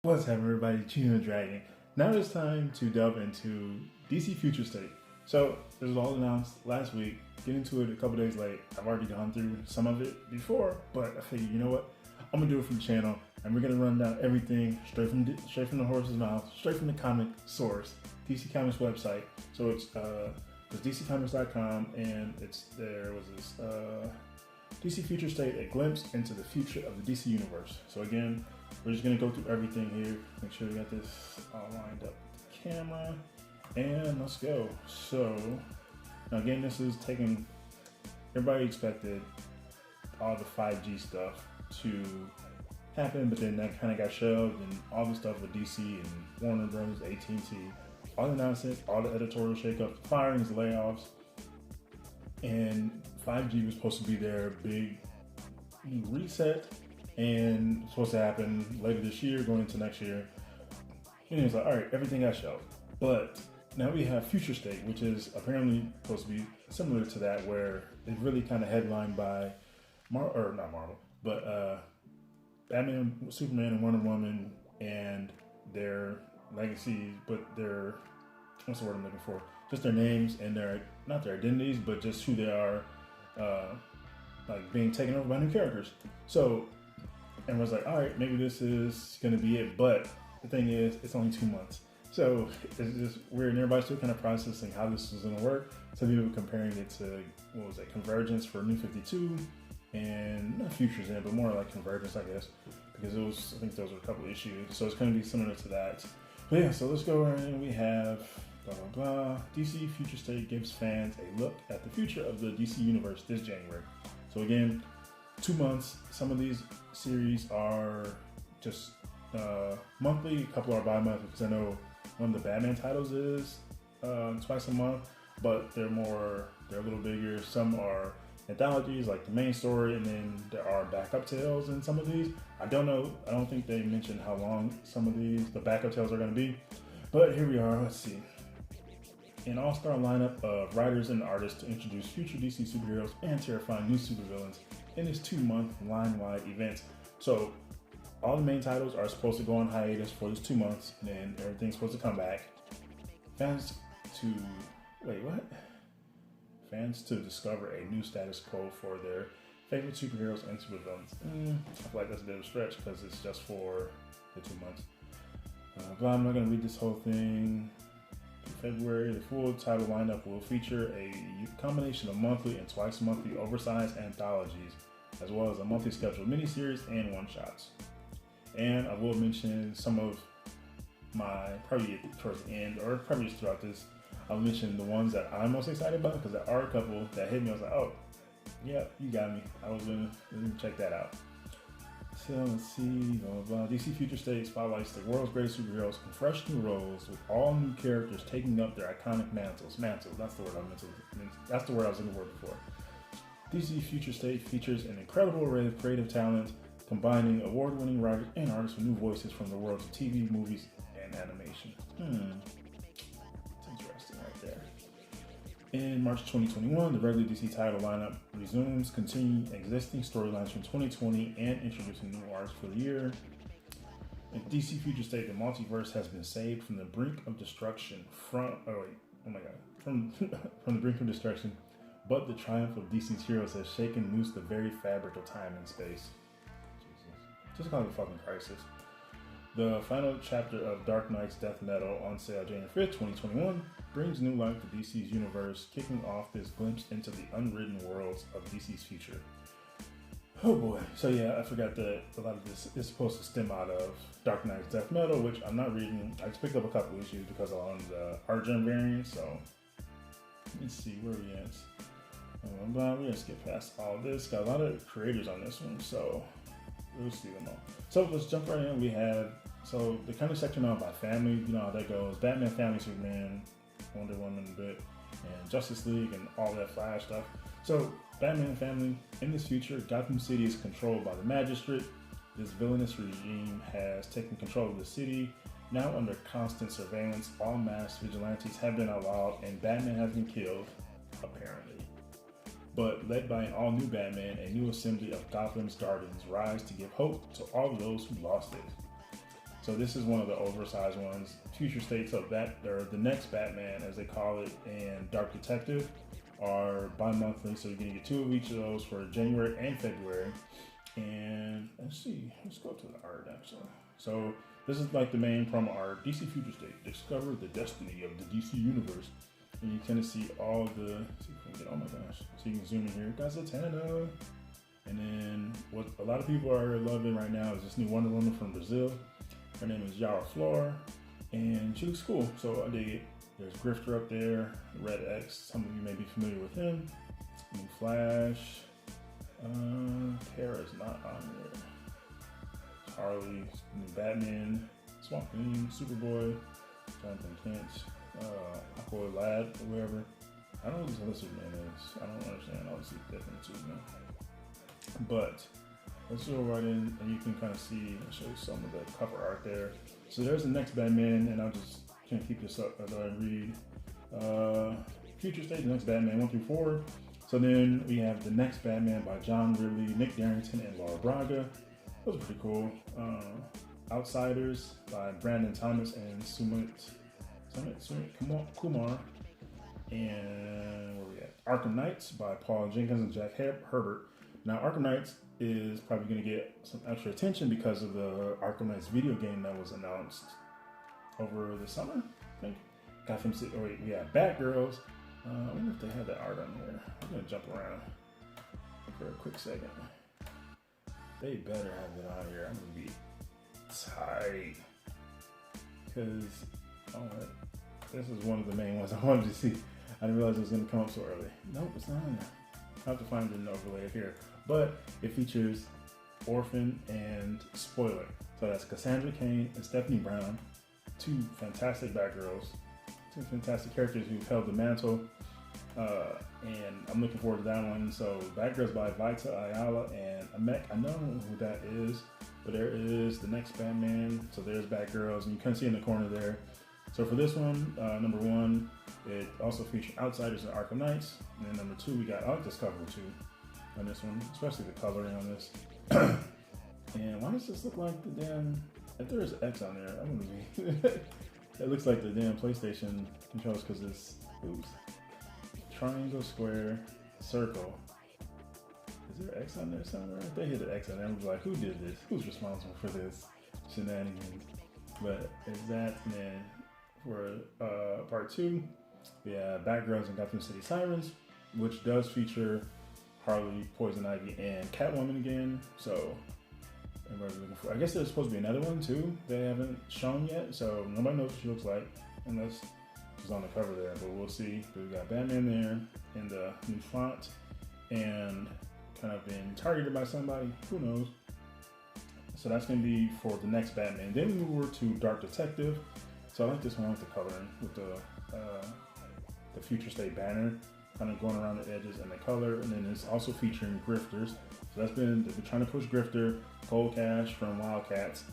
What's up, everybody? GENOTHADRAGON. Now it's time to delve into DC Future State. So, this was all announced last week. Get into it a couple days late. I've already gone through some of it before, but I figured, you know what? I'm gonna do it from the channel, and we're gonna run down everything straight from the horse's mouth, straight from the comic source, DC Comics website. So it's DCComics.com, and it's there was this DC Future State, a glimpse into the future of the DC universe. So again, we're just gonna go through everything here. Make sure we got this all lined up with the camera, and let's go. So now again, this is taking, everybody expected all the 5G stuff to happen, but then that kind of got shoved, and all the stuff with DC and Warner Brothers, AT&T, all the nonsense, all the editorial shakeups, firings, layoffs, and 5G was supposed to be their big reset, and it's supposed to happen later this year, going into next year. And it was like, all right, everything got shelved. But now we have Future State, which is apparently supposed to be similar to that, where it's really kind of headlined by not Marvel, but Batman, Superman, and Wonder Woman, and their legacies, but their, what's the word I'm looking for? Just their names and their, not their identities, but just who they are, like being taken over by new characters. So everyone's like, all right, maybe this is going to be it. But the thing is, it's only 2 months. So it's just weird, and everybody's still kind of processing how this is going to work. Some people were comparing it to, what was it, Convergence for New 52, and not Futures in, but more like Convergence, I guess, because it was, I think those were a couple issues. So it's going to be similar to that. But yeah, so let's go ahead, and we have blah, blah, blah. DC Future State gives fans a look at the future of the DC universe this January. So again, 2 months. Some of these series are just monthly, a couple are bi-monthly, because I know one of the Batman titles is twice a month, but they're a little bigger. Some are anthologies, like the main story, and then there are backup tales in some of these. I don't know, I don't think they mentioned how long some of the backup tales are going to be, but here we are. Let's see. An all-star lineup of writers and artists to introduce future DC superheroes and terrifying new supervillains in this 2-month line-wide event. So all the main titles are supposed to go on hiatus for this 2 months, and then everything's supposed to come back. Fans to discover a new status quo for their favorite superheroes and supervillains. I feel like that's a bit of a stretch because it's just for the 2 months. But I'm not going to read this whole thing. In February, the full title lineup will feature a combination of monthly and twice monthly oversized anthologies, as well as a monthly scheduled miniseries and one-shots. And I will mention some of my, probably towards the end, or probably just throughout this, I'll mention the ones that I'm most excited about, because there are a couple that hit me. I was like, oh, yeah, you got me. I was going to check that out. So let's see, blah, blah, blah. DC Future State spotlights the world's greatest superheroes in fresh new roles, with all new characters taking up their iconic mantles. Mantles, that's the word that's the word I was looking for before. DC Future State features an incredible array of creative talent, combining award-winning writers and artists with new voices from the worlds of TV, movies, and animation. It's interesting right there. In March 2021, the regular DC title lineup resumes, continuing existing storylines from 2020 and introducing new arcs for the year. In DC Future State, the multiverse has been saved from the brink of destruction from the brink of destruction, but the triumph of DC's heroes has shaken loose the very fabric of time and space. Jesus. Just call it a fucking crisis. The final chapter of Dark Knight's Death Metal, on sale January 5th, 2021, brings new life to DC's universe, kicking off this glimpse into the unwritten worlds of DC's future. Oh boy. So yeah, I forgot that a lot of this is supposed to stem out of Dark Knight's Death Metal, which I'm not reading. I just picked up a couple issues because I'm on the Argent variant, so let's see where we at. We're gonna skip past all this. Got a lot of creators on this one, so we'll see them all. So let's jump right in. We have, so the kind of section out by family, you know how that goes. Batman family, Superman, Wonder Woman a bit, and Justice League and all that Flash stuff. So Batman family, in this future, Gotham City is controlled by the Magistrate. This villainous regime has taken control of the city. Now under constant surveillance, all masked vigilantes have been outlawed and Batman has been killed, apparently. But led by an all-new Batman, a new assembly of Gotham's Guardians rise to give hope to all of those who lost it. So this is one of the oversized ones. Future states of that, or the next Batman, as they call it, and Dark Detective are bi-monthly. So you're gonna get 2 of each of those for January and February. And let's see, let's go to the art actually. So this is like the main promo art. DC Future State, discover the destiny of the DC universe. And you kind of see all the, see if we can get, oh my gosh. So you can zoom in here, got Zatanna. And then what a lot of people are loving right now is this new Wonder Woman from Brazil. Her name is Yara Flor, and she looks cool, so I dig it. There's Grifter up there, Red X, some of you may be familiar with him. New Flash, Kara's not on there. Harley, new Batman, Swamp Thing, Superboy, Jonathan Kent, Aquaman Lad, or whatever. I don't know who this other Superman is. I don't understand all these different Superman. But let's go right in, and you can kind of see and show you some of the cover art there. So there's the next Batman, and I'll just kind of keep this up as I read. Future State, the next Batman 1 through 4. So then we have the next Batman by John Ridley, Nick Darrington, and Laura Braga. Those are pretty cool. Outsiders by Brandon Thomas and Sumit Kumar. And where we at? Arkham Knights by Paul Jenkins and Jack Herbert. Now, Arkham Knights is probably going to get some extra attention because of the Arkham Knights video game that was announced over the summer, I think. Gotham City, oh wait, we have Batgirls. I wonder if they have that art on here. I'm going to jump around for a quick second. They better have it on here. I'm going to be tight. Because, this is one of the main ones I wanted to see. I didn't realize it was going to come up so early. Nope, it's not on there. I'll have to find an overlay here. But it features Orphan and Spoiler. So that's Cassandra Cain and Stephanie Brown, 2 fantastic Batgirls, 2 fantastic characters who've held the mantle. And I'm looking forward to that one. So Batgirls by Vita Ayala and Amek. I know who that is, but there is the next Batman. So there's Batgirls, and you can see in the corner there. So for this one, number 1, it also features Outsiders and Arkham Knights. And then number 2, we got, I like this cover too on this one, especially the coloring on this. And why does this look like the damn, if there is X on there, I'm gonna be, it looks like the damn PlayStation controls because it's, oops, triangle, square, circle. Is there X on there somewhere? If they hit an X on there, I'm like, who did this? Who's responsible for this shenanigans? But it's that, and then for part 2, we have Batgirls and Gotham City Sirens, which does feature Harley, Poison Ivy, and Catwoman again. So everybody's looking for. I guess there's supposed to be another one too. They haven't shown yet, so nobody knows what she looks like unless she's on the cover there. But we'll see. But we got Batman there in the new font and kind of been targeted by somebody. Who knows? So that's going to be for the next Batman. Then we move over to Dark Detective. So I like this one with the coloring, with the Future State banner, kind of going around the edges and the color. And then it's also featuring Grifters. So they've been trying to push Grifter, Cold Cash from Wildcats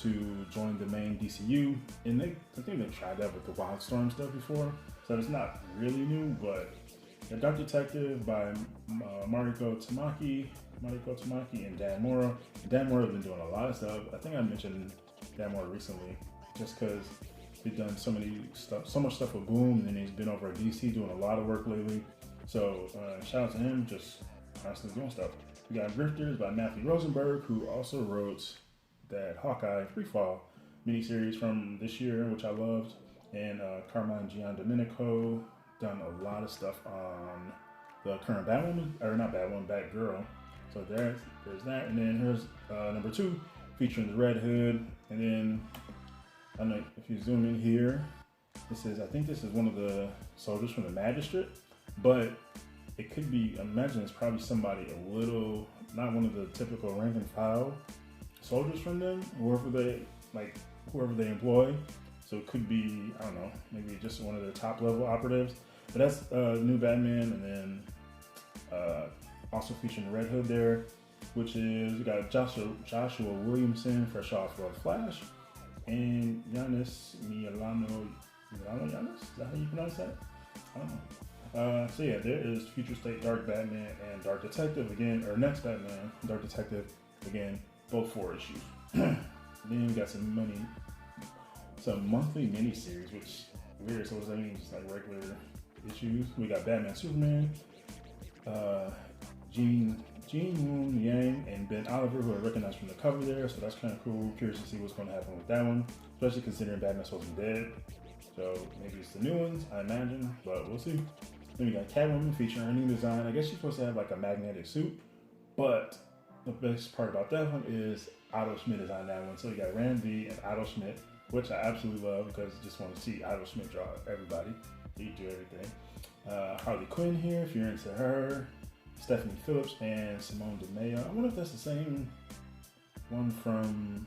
to join the main DCU. And I think they've tried that with the Wildstorm stuff before. So it's not really new, but the Dark Detective by Mariko Tamaki and Dan Mora. Dan Mora has been doing a lot of stuff. I think I mentioned Dan Mora recently, just because he's done so much stuff with Boom, and he's been over at DC doing a lot of work lately. So shout out to him, just constantly doing stuff. We got Grifters by Matthew Rosenberg, who also wrote that Hawkeye Freefall miniseries from this year, which I loved, and Carmine Giandomenico done a lot of stuff on the current Batwoman, or not Batwoman, Batgirl. So there's that, and then here's number 2 featuring the Red Hood, and then I don't know if you zoom in here. I think this is one of the soldiers from the Magistrate, but it could be. I imagine it's probably somebody a little, not one of the typical rank and file soldiers from them, whoever they employ. So it could be, I don't know, maybe just one of their top level operatives. But that's new Batman, and then also featuring Red Hood there, which is, we got Joshua Williamson, fresh off of Flash, and Giannis Milano. Giannis? Is that how you pronounce that? I don't know. So yeah, there is Future State, Dark Batman, and Dark Detective again, or next Batman, Dark Detective again, both 4 issues. Then we got some monthly mini-series, which weird. So what does that mean? Just like regular issues. We got Batman, Superman, Jean Yoon Yang, and Ben Oliver, who are recognized from the cover there. So that's kind of cool. Curious to see what's going to happen with that one, especially considering Batman's supposed to be dead. So maybe it's the new ones, I imagine, but we'll see. Then we got Catwoman featuring her new design. I guess she's supposed to have like a magnetic suit, but the best part about that one is Otto Schmidt is on that one. So you got Ram V and Otto Schmidt, which I absolutely love because I just want to see Otto Schmidt draw everybody. He do everything. Harley Quinn here, if you're into her. Stephanie Phillips and Simone DeMeo. I wonder if that's the same one from,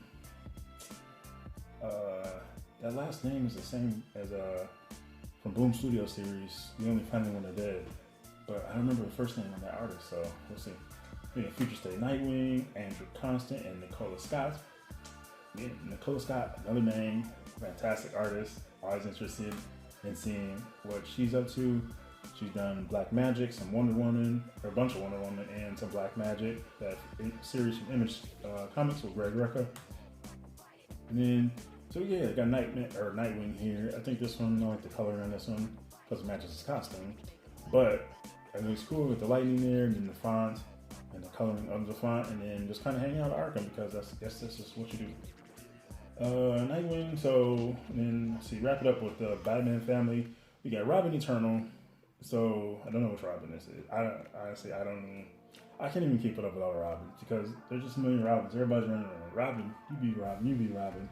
that last name is the same as from Boom Studio series. We only find it when they're dead. But I don't remember the first name on that artist, so we'll see. We have Future State Nightwing, Andrew Constant, and Nicola Scott. Yeah, Nicola Scott, another name, fantastic artist. Always interested in seeing what she's up to. She's done Black Magic, some Wonder Woman, or a bunch of Wonder Woman, and some Black Magic. That series from Image Comics with Greg Rucka. And then, so yeah, I got Nightwing here. I think this one, I like the color on this one, because it matches his costume. But it looks cool with the lighting there, and then the font, and the coloring of the font, and then just kind of hang out at Arkham, because that's just what you do. Nightwing, so, and then, let's see, wrap it up with the Batman family. We got Robin Eternal. So I don't know which Robin this is. I can't even keep it up with all the Robins because there's just a million Robins. Everybody's running around. Robin, you be Robin, you be Robin.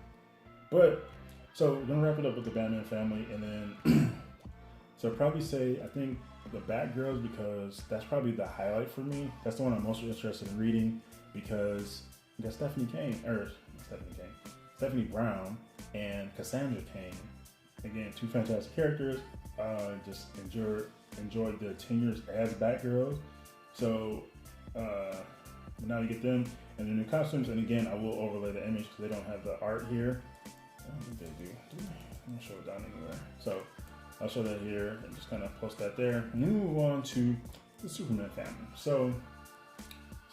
But so we're gonna wrap it up with the Batman family, and then so I'd probably say I think the Batgirls, because that's probably the highlight for me. That's the one I'm most interested in reading because we got Stephanie Brown and Cassandra Cain. Again, two fantastic characters. Just enjoyed their tenures as Batgirls. So now you get them and their new costumes. And again, I will overlay the image because they don't have the art here. I don't think they do. I'm gonna show it down anywhere. So I'll show that here and just kind of post that there. And then move on to the Superman family. So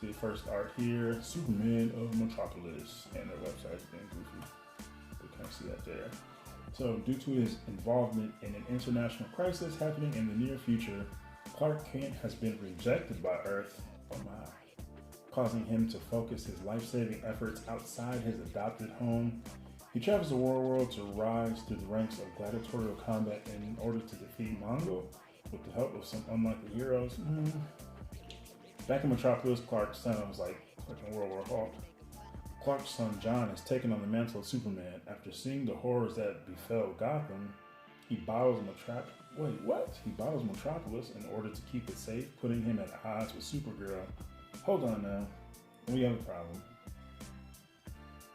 see the first art here, Superman of Metropolis, and their website's being goofy. You can't see that there. So, due to his involvement in an international crisis happening in the near future, Clark Kent has been rejected by Earth, causing him to focus his life-saving efforts outside his adopted home. He travels the world to rise through the ranks of gladiatorial combat in order to defeat Mongo with the help of some unlikely heroes. Back in Metropolis, Clark's son was like in World War Hulk. Clark's son John has taken on the mantle of Superman. After seeing the horrors that befell Gotham, he bottles Metropolis in order to keep it safe, putting him at odds with Supergirl. Hold on now, we have a problem.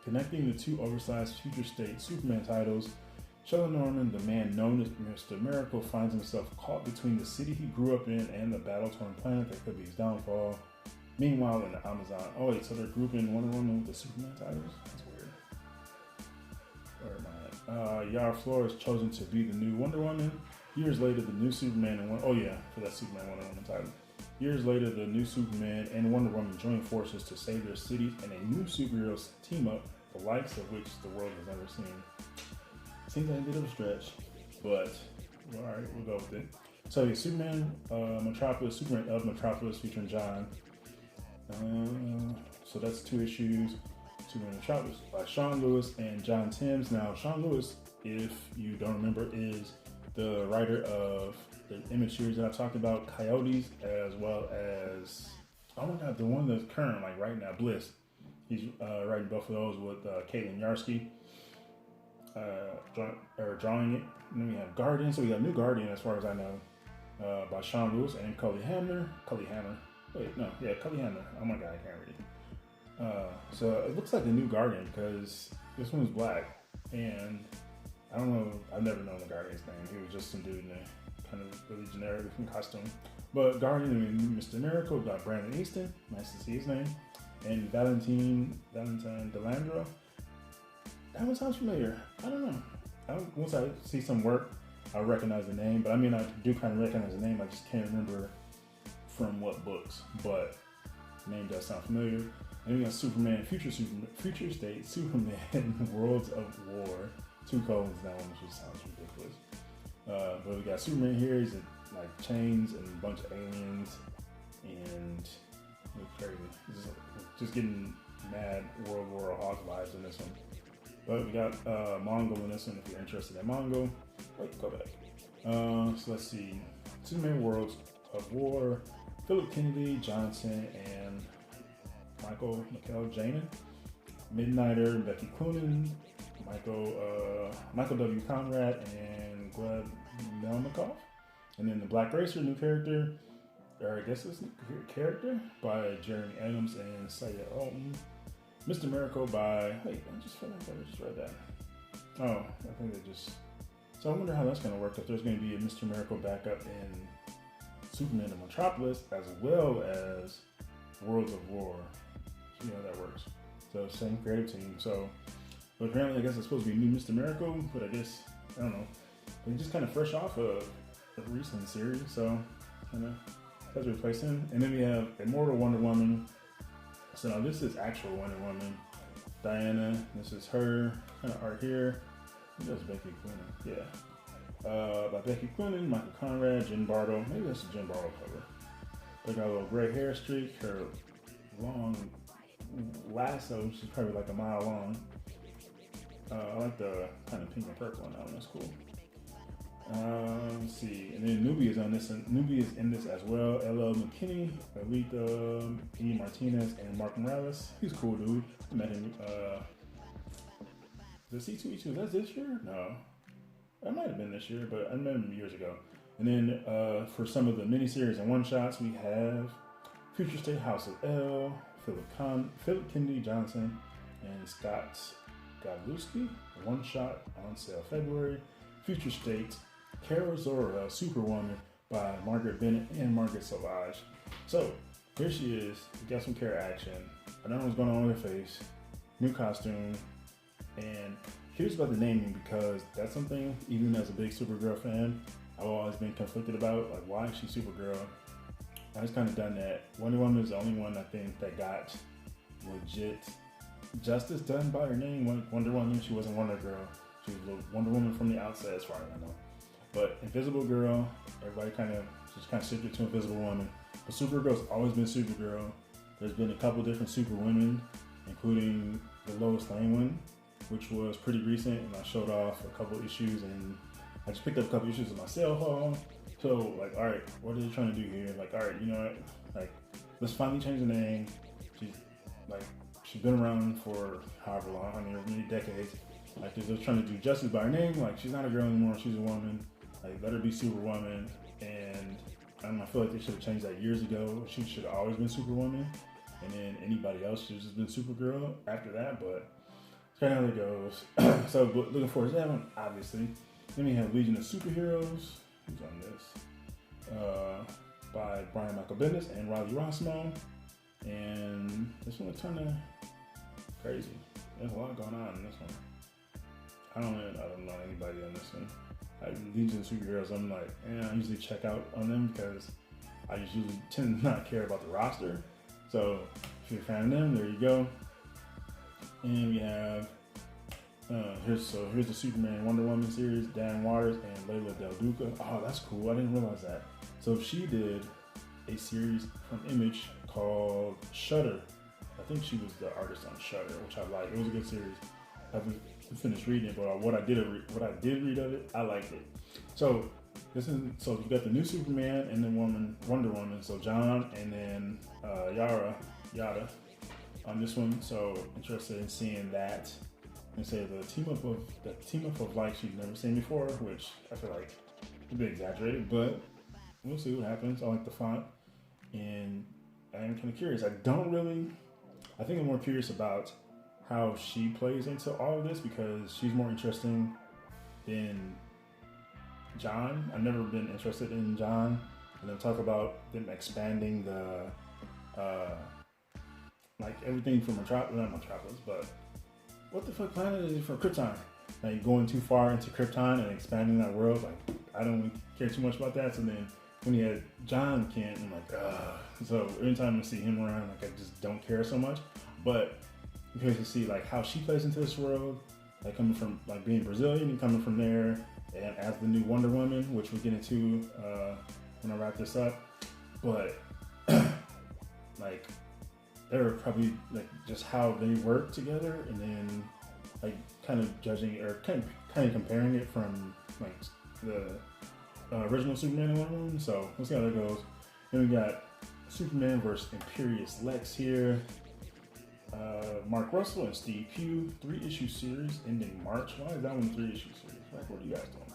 Connecting the two oversized Future State Superman titles, Sheldon Norman, the man known as Mr. Miracle, finds himself caught between the city he grew up in and the battle-torn planet that could be his downfall. Meanwhile, in the Amazon, so they're grouping Wonder Woman with the Superman titles? That's weird. Where am I? Yara Flor is chosen to be the new Wonder Woman. Years later, the new Superman and for that Superman Wonder Woman title. Years later, the new Superman and Wonder Woman join forces to save their cities, and a new superheroes team up, the likes of which the world has never seen. Seems like a bit of a stretch, but alright, we'll go with it. So yeah, Superman of Metropolis featuring John. So that's 2 issues. Superman Metropolis by Sean Lewis and John Timms. Now, Sean Lewis, if you don't remember, is the writer of the Image series that I talked about, Coyotes, as well as, the one that's current, like right now, Bliss. He's writing both of those with Caitlin Yarsky drawing it. And then we have Guardian. So we got a new Guardian, as far as I know, by Sean Lewis and Cully Hamner. Cully Hamner. Oh my god, I can't read it. So it looks like the new Guardian because this one's black. And I don't know, I've never known the Guardian's name. He was just some dude in a kind of really generic looking costume. But Guardian and Mr. Miracle got Brandon Easton. Nice to see his name. And Valentine Delandro. That one sounds familiar. I don't know. Once I see some work, I'll recognize the name. But I mean, I do kind of recognize the name. I just can't remember from what books. But the name does sound familiar. And we got Superman, Future State, Superman, Worlds of War, 2 colons that one, which just sounds ridiculous. But we got Superman here. He's like chains and a bunch of aliens, and it's crazy. It's just getting mad World War Hawk vibes in this one. But we got Mongol in this one if you're interested in Mongol. Wait, go back. So let's see. Superman Worlds of War, Philip Kennedy Johnson and Michael Janin, Midnighter, Becky Cloonan, Michael W. Conrad, and Gleb Melnikov. And then the Black Racer, new character, or I guess it's new character by Jeremy Adams and Saya Alton. Mr. Miracle by, wait, I just feel like I just read that. Oh, I think they just, so I wonder how that's going to work, if there's going to be a Mr. Miracle backup in Superman and Metropolis, as well as Worlds of War. So you know how that works. So same creative team. So, but apparently I guess it's supposed to be new Mr. Miracle, but I guess, I don't know. They just kind of fresh off of a recent series, so kind of has to replace him. And then we have Immortal Wonder Woman. So now this is actual Wonder Woman. Diana, this is her kind of art here. That's Becky Cloonan, yeah. By Becky Cloonan, Michael Conrad, Jen Bartle. Maybe that's a Jen Bartle cover. They got a little gray hair streak, her long lasso, which is probably like a mile long. I like the kind of pink and purple on that one, that's cool. Let's see, and then Nubia's on this, and Nubia's in this as well. Ella McKinney, Alita, E. Martinez, and Mark Morales. He's a cool dude. I met him. The C2E2, that's this year? No, that might have been this year, but I met him years ago. And then for some of the miniseries and one shots, we have Future State House of L, Philip Kennedy Johnson, and Scott Godlewski. One shot on sale February. Future State, Kara Zor-El, Superwoman by Margaret Bennett and Margaret Sauvage. So here she is. We got some Kara action. I don't know what's going on with her face. New costume. And here's about the naming, because that's something, even as a big Supergirl fan, I've always been conflicted about. Like, why is she Supergirl? I just kind of done that. Wonder Woman is the only one I think that got legit justice done by her name. Wonder Woman, she wasn't Wonder Girl. She was a Wonder Woman from the outset, as far as I know. But Invisible Girl, everybody kind of shifted to Invisible Woman. But Supergirl's always been Supergirl. There's been a couple different Superwomen, including the Lois Lane one, which was pretty recent, and I showed off a couple issues, and I just picked up a couple issues in my sale haul. So, like, all right, what are they trying to do here? Like, all right, you know what? Like, let's finally change the name. She's been around for however long, I mean, many decades. Like, they're just trying to do justice by her name. Like, she's not a girl anymore, she's a woman. Like, let her be Superwoman. And I don't know, I feel like they should have changed that years ago. She should have always been Superwoman. And then anybody else should have just been Supergirl after that, but it's kind of how it goes. So, looking forward to that one, obviously. Then we have Legion of Superheroes. Who's on this? By Brian Michael Bendis and Riley Rossmo. And this one is kind of crazy. There's a lot going on in this one. I don't know anybody on this one. Legion of Superheroes, I'm like, I usually check out on them because I usually tend to not care about the roster. So if you're a fan of them, there you go. And we have here's the Superman Wonder Woman series, Dan Waters and Layla Del Duca. Oh, that's cool. I didn't realize that. So she did a series from Image called Shudder. I think she was the artist on Shudder, which I like. It was a good series. I haven't finished reading it, but what I did read of it, I liked it. So you got the new Superman and then Wonder Woman. So John and then Yada on this one. So interested in seeing that. And say the team up of like she's never seen before, which I feel like a bit exaggerated, but we'll see what happens. I like the font, and I'm kind of curious. I think I'm more curious about how she plays into all of this, because she's more interesting than John. I've never been interested in John, and then talk about them expanding the like everything from Metropolis, but what the fuck planet is it for Krypton? Like going too far into Krypton and expanding that world, like I don't really care too much about that. So then when you had John Kent, I'm like, so every time I see him around, like I just don't care so much. but you can see like how she plays into this world, like coming from like being Brazilian and coming from there, and as the new Wonder Woman, which we'll get into when I wrap this up. But like they're probably like just how they work together, and then like kind of judging or kind of comparing it from like the original Superman and Wonder Woman. So we'll see how that goes. Then we got Superman versus Imperius Lex here. Mark Russell and Steve Pugh, 3-issue series ending March. Why is that one a 3-issue series? Like, what are you guys doing?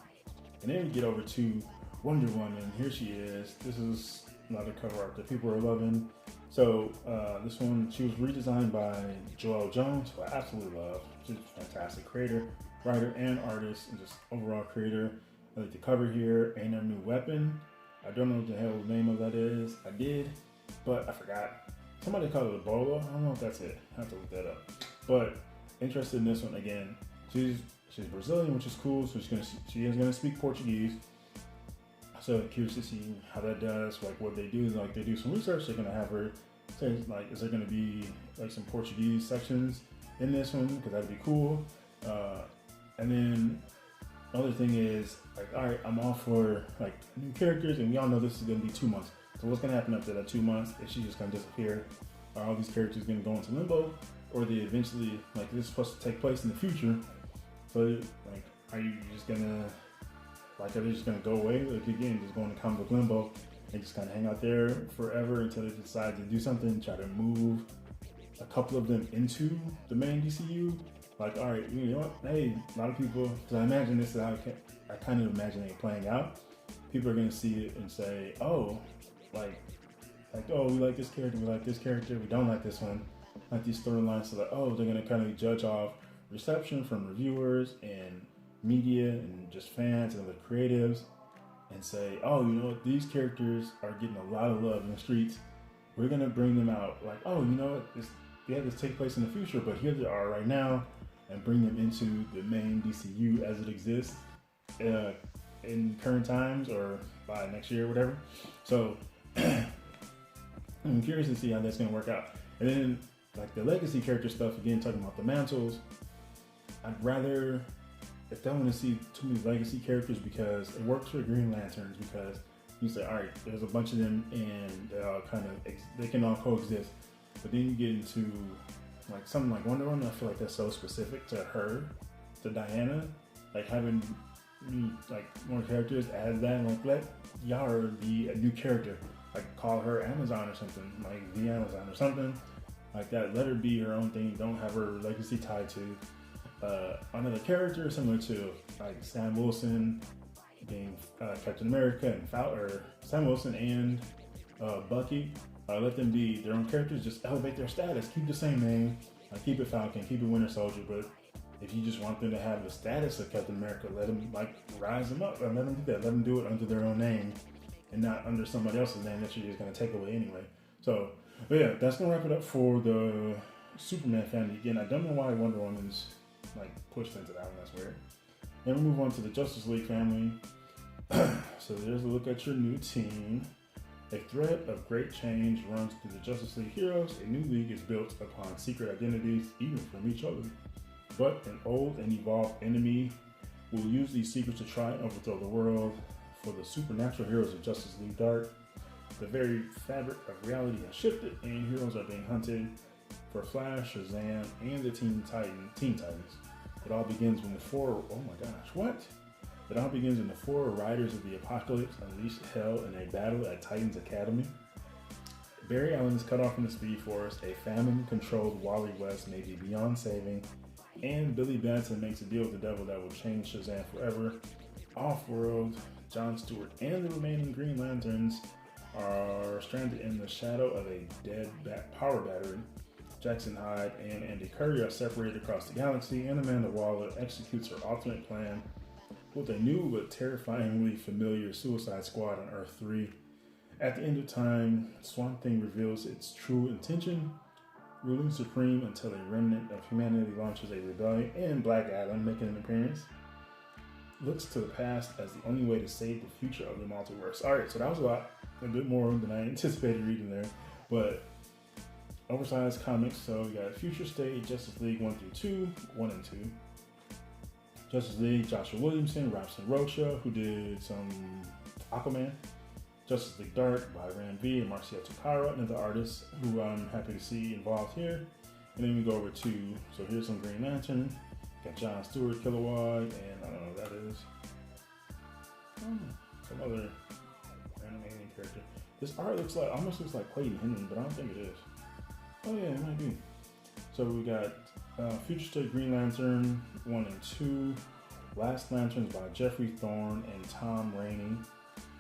And then we get over to Wonder Woman. Here she is. This is another cover art that people are loving. So this one, she was redesigned by Joelle Jones, who I absolutely love. She's a fantastic creator, writer, and artist, and just overall creator. I like the cover here and her new weapon. I don't know what the hell the name of that is. I did, but I forgot. Somebody called it Ebola. I don't know if that's it. I have to look that up. But interested in this one again. She's Brazilian, which is cool. So she is gonna speak Portuguese. So curious to see how that does. Like what they do is like they do some research. They're gonna have her say like, is there gonna be like some Portuguese sections in this one? Because that'd be cool. And then another thing is like, all right, I'm all for like new characters, and we all know this is gonna be 2 months. So what's gonna happen after that 2 months? Is she just gonna disappear? Are all these characters gonna go into limbo? Or they eventually, like this is supposed to take place in the future. So like, are you just gonna, like are they just gonna go away? Like again, just go into comic book limbo and just kind of hang out there forever until they decide to do something, try to move a couple of them into the main DCU? Like, all right, you know what? Hey, a lot of people, because I imagine this is how I kind of imagine it playing out. People are gonna see it and say, oh, like, oh, we like this character, we like this character, we don't like this one. Like these storylines, so that, oh, they're gonna kind of judge off reception from reviewers and media and just fans and other creatives and say, oh, you know what, these characters are getting a lot of love in the streets. We're gonna bring them out. Like, oh, you know what, this take place in the future, but here they are right now, and bring them into the main DCU as it exists in current times or by next year or whatever. So I'm curious to see how that's going to work out. And then like the legacy character stuff, again, talking about the mantles, I'd rather, if they want to see too many legacy characters, because it works for Green Lanterns, because you say, all right, there's a bunch of them and they all kind of, they can all coexist. But then you get into like something like Wonder Woman, I feel like that's so specific to her, to Diana, like having like more characters as that, like let Yara be a new character, like call her Amazon or something, like the Amazon or something like that. Let her be her own thing. Don't have her legacy tied to another character, similar to like Sam Wilson being Captain America and Sam Wilson and Bucky. Let them be their own characters. Just elevate their status. Keep the same name. Keep it Falcon. Keep it Winter Soldier. But if you just want them to have the status of Captain America, let them like rise them up. Let them do that. Let them do it under their own name and not under somebody else's name that you're just going to take away anyway. So, but yeah, that's going to wrap it up for the Superman family. Again, I don't know why Wonder Woman's like pushed into that one. That's weird. Then we move on to the Justice League family. So there's a look at your new team. A thread of great change runs through the Justice League heroes. A new league is built upon secret identities, even from each other. But an old and evolved enemy will use these secrets to try and overthrow the world. For the supernatural heroes of Justice League Dark, the very fabric of reality has shifted, and heroes are being hunted. For Flash, Shazam, and the Teen Titans, it all begins when It all begins when the 4 riders of the apocalypse unleash hell in a battle at Titan's Academy. Barry Allen is cut off from the Speed Force. A famine-controlled Wally West may be beyond saving, and Billy Batson makes a deal with the devil that will change Shazam forever. Off-world, John Stewart and the remaining Green Lanterns are stranded in the shadow of a dead power battery. Jackson Hyde and Andy Curry are separated across the galaxy, and Amanda Waller executes her ultimate plan with a new but terrifyingly familiar Suicide Squad on Earth 3. At the end of time, Swamp Thing reveals its true intention, ruling supreme until a remnant of humanity launches a rebellion, and Black Adam, making an appearance, looks to the past as the only way to save the future of the multiverse. Alright, so that was a bit more than I anticipated reading there, but oversized comics. So we got Future State, Justice League 1 through 2, 1 and 2. Justice League, Joshua Williamson, Robson Rocha, who did some Aquaman. Justice League Dark by Ran V and Marcia Takara, another artist who I'm happy to see involved here. And then we go over to, so here's some Green Lantern. Got John Stewart, Kilowog, and I don't know what that is. Some other animating character. This art almost looks like Clayton Henry, but I don't think it is. Oh yeah, it might be. So we got Future State Green Lantern 1 and 2, Last Lanterns by Jeffrey Thorne and Tom Rainey,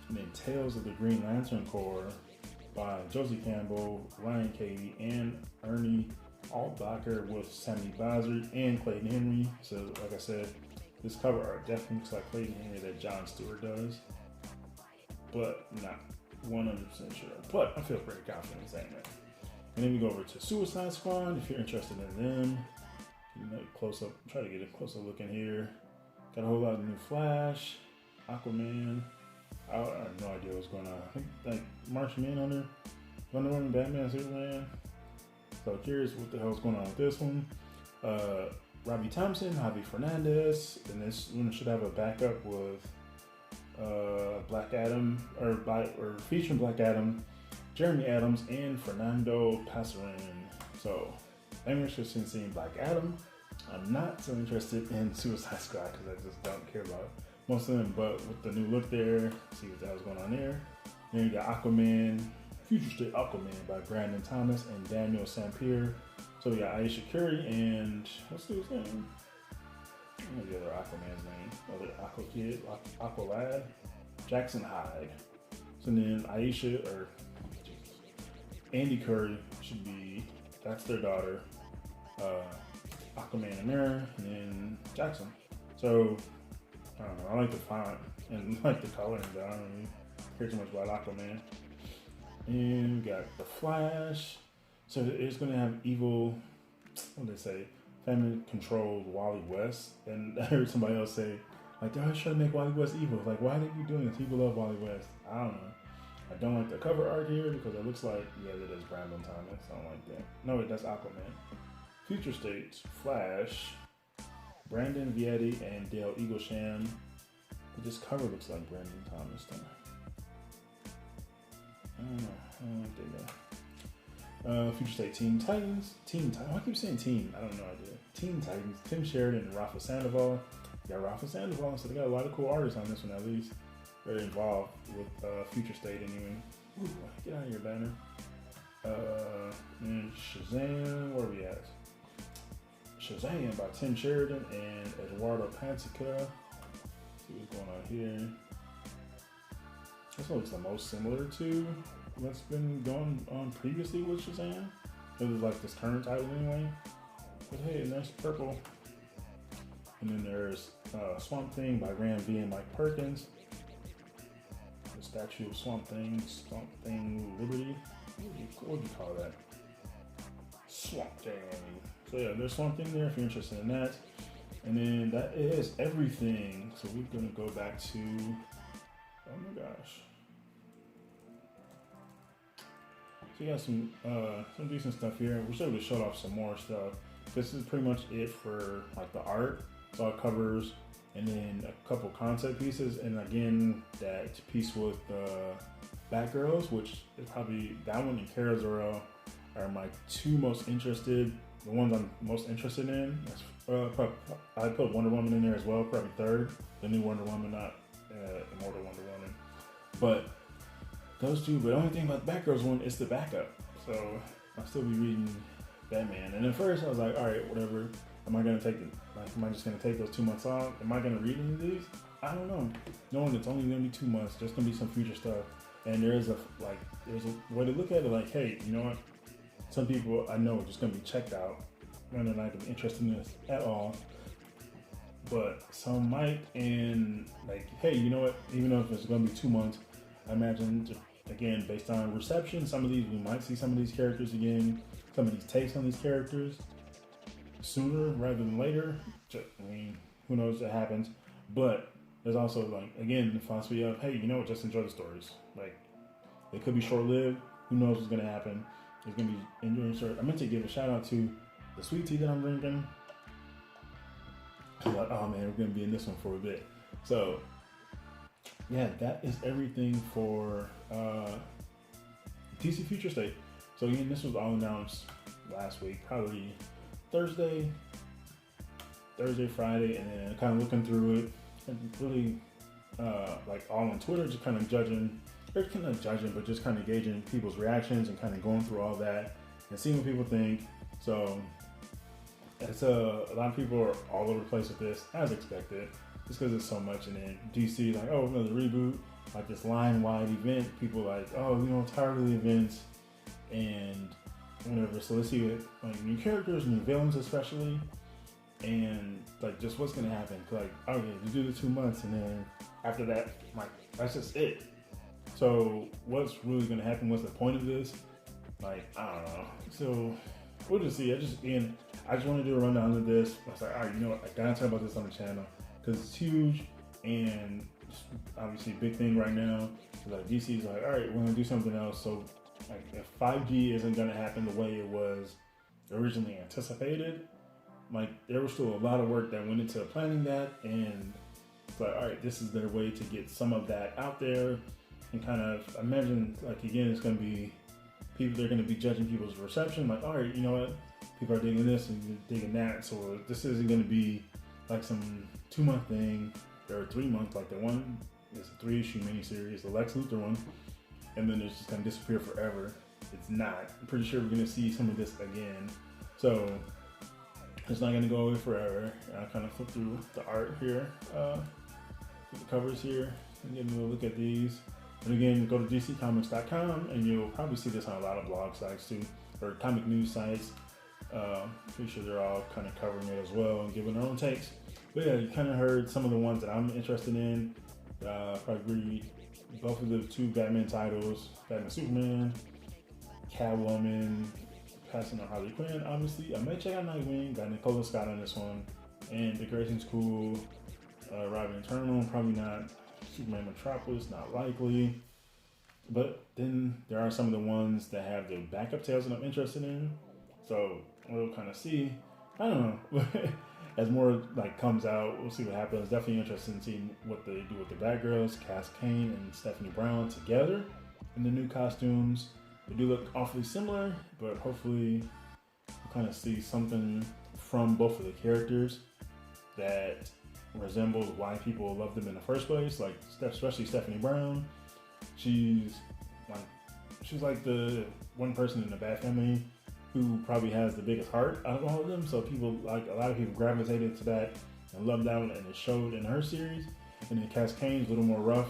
and then Tales of the Green Lantern Corps by Josie Campbell, Ryan Cady, and Ernie Altbacher with Sammy Bazard and Clayton Henry. So like I said, this cover art definitely looks like Clayton Henry that John Stewart does, but not 100% sure. But I feel pretty confident in saying that. And then we go over to Suicide Squad if you're interested in them. Close up, try to get a closer look in here. Got a whole lot of new Flash, Aquaman. I have no idea what's going on. I think like Martian Manhunter, Wonder Woman, Batman, Superman. So curious what the hell's going on with this one. Robbie Thompson, Javi Fernandez, and this one should have a backup with Black Adam or featuring Black Adam, Jeremy Adams, and Fernando Pasarin. So I'm interested in seeing Black Adam. I'm not so interested in Suicide Squad because I just don't care about most of them. But with the new look there, see what the hell's going on there. Then you got Aquaman, Future State Aquaman by Brandon Thomas and Daniel Sampier. So we got Aisha Curry and what's his name? What's the other Aquaman's name? Other Aqua Kid, Aqua Lad, Jackson Hyde. So then Aisha or Andy Curry should be, that's their daughter. Aquaman and Mirror, and then Jackson. So I don't know. I like the font and like the coloring, but I don't really care too much about Aquaman. And we got the Flash. So it's going to have evil, what did they say, family-controlled Wally West. And I heard somebody else say, like, they're always trying to make Wally West evil. Like, why are they doing this? People love Wally West. I don't know. I don't like the cover art here because it looks like, yeah, that is Brandon Thomas. I don't like that. No, wait, that's Aquaman. Future States, Flash, Brandon Vietti, and Dale Eaglesham. But this cover looks like Brandon Thomas though. I don't know. I don't like that guy. Future State Teen Titans. Why I keep saying teen? I don't know idea. Teen Titans. Tim Sheridan and Rafa Sandoval. Yeah, Rafa Sandoval. So they got a lot of cool artists on this one at least. Very involved with Future State anyway. Ooh, get out of here, banner. And Shazam. Where are we at? Shazam by Tim Sheridan and Eduardo Pansica. See what's going on here. This one looks the most similar to what's been going on previously with Shazam. It was like this current title anyway. But hey, nice purple. And then there's Swamp Thing by Ram V and Mike Perkins. The statue of Swamp Thing Liberty. What would you call that? Swamp Thing. So yeah, there's Swamp Thing there if you're interested in that. And then that is everything. So we're gonna go back to, oh my gosh. So you got some decent stuff here. We're still gonna show off some more stuff. This is pretty much it for like the art. It's all covers and then a couple concept pieces. And again, that piece with Batgirls, which is probably that one and Kara Zor-El are my two most interested. The ones I'm most interested in. I put Wonder Woman in there as well, probably third. The new Wonder Woman, not Immortal Wonder Woman. But those two. But the only thing about the Batgirls one is the backup. So I'll still be reading Batman. And at first I was like, all right, whatever. Am I just gonna take those 2 months off? Am I gonna read any of these? I don't know. Knowing it's only gonna be 2 months, there's gonna be some future stuff. And there's a way to look at it like, hey, you know what? Some people I know are just gonna be checked out when they're not gonna be interested in this at all. But some might, and like, hey, you know what? Even though if it's gonna be 2 months, I imagine again, based on reception, some of these we might see some of these characters again, some of these takes on these characters sooner rather than later. I mean, who knows what happens. But there's also like, again, the philosophy of, hey, you know what, just enjoy the stories. Like, they could be short-lived, who knows what's gonna happen. is gonna be enjoying short. I meant to give a shout out to the sweet tea that I'm drinking. I was like, oh man, we're gonna be in this one for a bit. So yeah, that is everything for DC Future State. So again, this was all announced last week, probably Thursday, Friday, and then kind of looking through it and really like all on Twitter, just kind of judging, or kind of judging, but just kind of gauging people's reactions and kind of going through all that and seeing what people think. So it's a lot of people are all over the place with this, as expected, just because it's so much. And then DC like, oh, another reboot, like this line-wide event. People like, oh, tired of the events and whatever. So let's see what, like, new characters, new villains especially, and like just what's gonna happen. Like, okay, you do the 2 months, and then after that, like, that's just it. So what's really gonna happen? What's the point of this? Like, I don't know. So we'll just see. I just want to do a rundown of this. I was like, all right, I gotta talk about this on the channel because it's huge and it's obviously a big thing right now. So like DC's like, all right, we're gonna do something else. So like, if 5G isn't gonna happen the way it was originally anticipated, like there was still a lot of work that went into planning that, and it's like, all right, this is their way to get some of that out there and kind of imagine, like, again, it's gonna be people, they're gonna be judging people's reception. Like, all right, you know what? People are digging this and digging that, so this isn't going to be like some 2 month thing or 3 month, like the one is a 3-issue miniseries, the Lex Luthor one, and then it's just going to disappear forever. It's not. I'm pretty sure we're going to see some of this again, so it's not going to go away forever. And I'll kind of flip through the art here, the covers here, and get a little look at these. And again, go to dccomics.com, and you'll probably see this on a lot of blog sites too, or comic news sites. Pretty sure they're all kind of covering it as well and giving their own takes. But yeah, you kind of heard some of the ones that I'm interested in. Probably read both of the 2 Batman titles, Batman Superman, Catwoman, passing on Harley Quinn, obviously. I might check out Nightwing, got Nicola Scott on this one, and Decoration's cool. Robin Eternal, probably not. Superman Metropolis, not likely. But then there are some of the ones that have the backup tales that I'm interested in. So we'll kind of see. I don't know. As more like comes out, we'll see what happens. Definitely interested in seeing what they do with the Batgirls, Cass Kane and Stephanie Brown together in the new costumes. They do look awfully similar, but hopefully we'll kind of see something from both of the characters that resembles why people love them in the first place. Like especially Stephanie Brown. She's like the one person in the Bat family who probably has the biggest heart out of all of them. So people, like, a lot of people gravitated to that and loved that one, and it showed in her series. And then Cass Kane's a little more rough.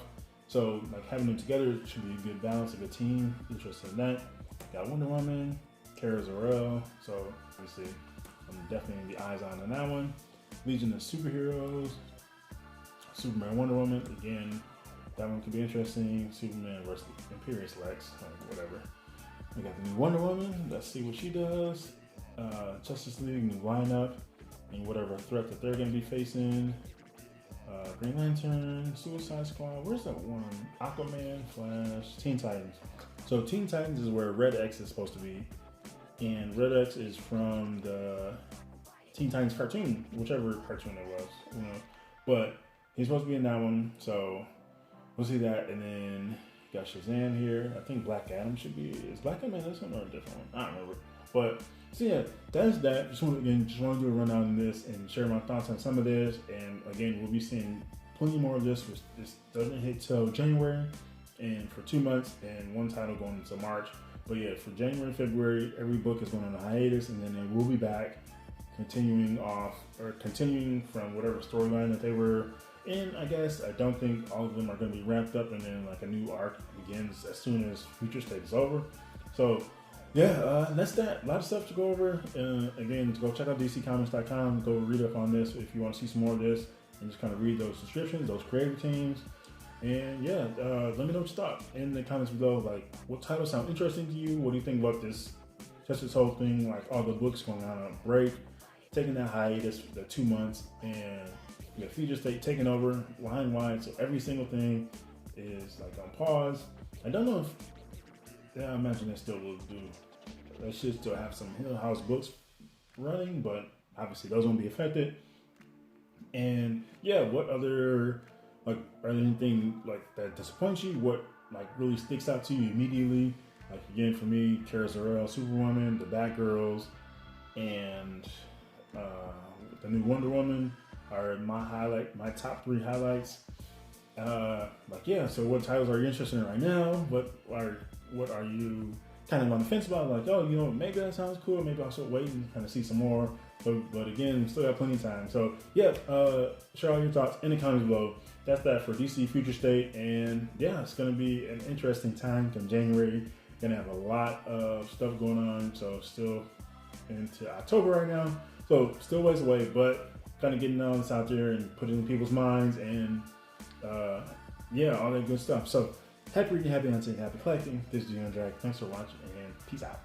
So like having them together should be a good balance, a good team. Interested in that. Got Wonder Woman, Kara Zor-El. So obviously I'm definitely gonna be eyes on that one. Legion of Superheroes, Superman, Wonder Woman. Again, that one could be interesting. Superman versus Imperius Lex, like whatever. We got the new Wonder Woman. Let's see what she does. Justice League, new lineup, and whatever threat that they're going to be facing. Green Lantern, Suicide Squad. Where's that one? Aquaman, Flash, Teen Titans. So Teen Titans is where Red X is supposed to be, and Red X is from the Teen Titans cartoon, whichever cartoon it was, But he's supposed to be in that one, so we'll see that. And then got Shazam here. I think Black Adam should be. Is Black Adam in this one or a different one? I don't remember. But so yeah, that's that. Just want to do a rundown on this and share my thoughts on some of this. And again, we'll be seeing plenty more of this. This doesn't hit till January, and for 2 months, and one title going into March. But yeah, for January and February, every book is going on a hiatus, and then they will be back, continuing from whatever storyline that they were in. I guess I don't think all of them are going to be wrapped up, and then like a new arc begins as soon as Future State is over. So yeah, that's that. A lot of stuff to go over. Again, go check out dccomics.com. Go read up on this if you want to see some more of this, and just kind of read those descriptions, those creative teams. And yeah, let me know what you thought in the comments below. Like, what titles sound interesting to you? What do you think about this whole thing? Like all the books going on a break, taking that hiatus for the 2 months, and the Future State taking over line wide. So every single thing is like on pause. I don't know if, I imagine they still will do They should still have some Hill House books running, but obviously those won't be affected. And yeah, what other like or anything like that disappoints you? What like really sticks out to you immediately? Like again, for me, Kara Zor-El, Superwoman, the Batgirls, and the new Wonder Woman are my top 3 highlights. Like yeah, so what titles are you interested in right now? What are you kind of on the fence about? Like, oh, you know, maybe that sounds cool. Maybe I'll still wait and kind of see some more. But again, we still have plenty of time. So yeah, share all your thoughts in the comments below. That's that for DC Future State, and yeah, it's gonna be an interesting time come January. Gonna have a lot of stuff going on. So still into October right now. So still ways away, but kind of getting all this out there and putting it in people's minds and yeah, all that good stuff. So happy reading, happy hunting, happy collecting. This is GENOTHADRAGON. Thanks for watching and peace out.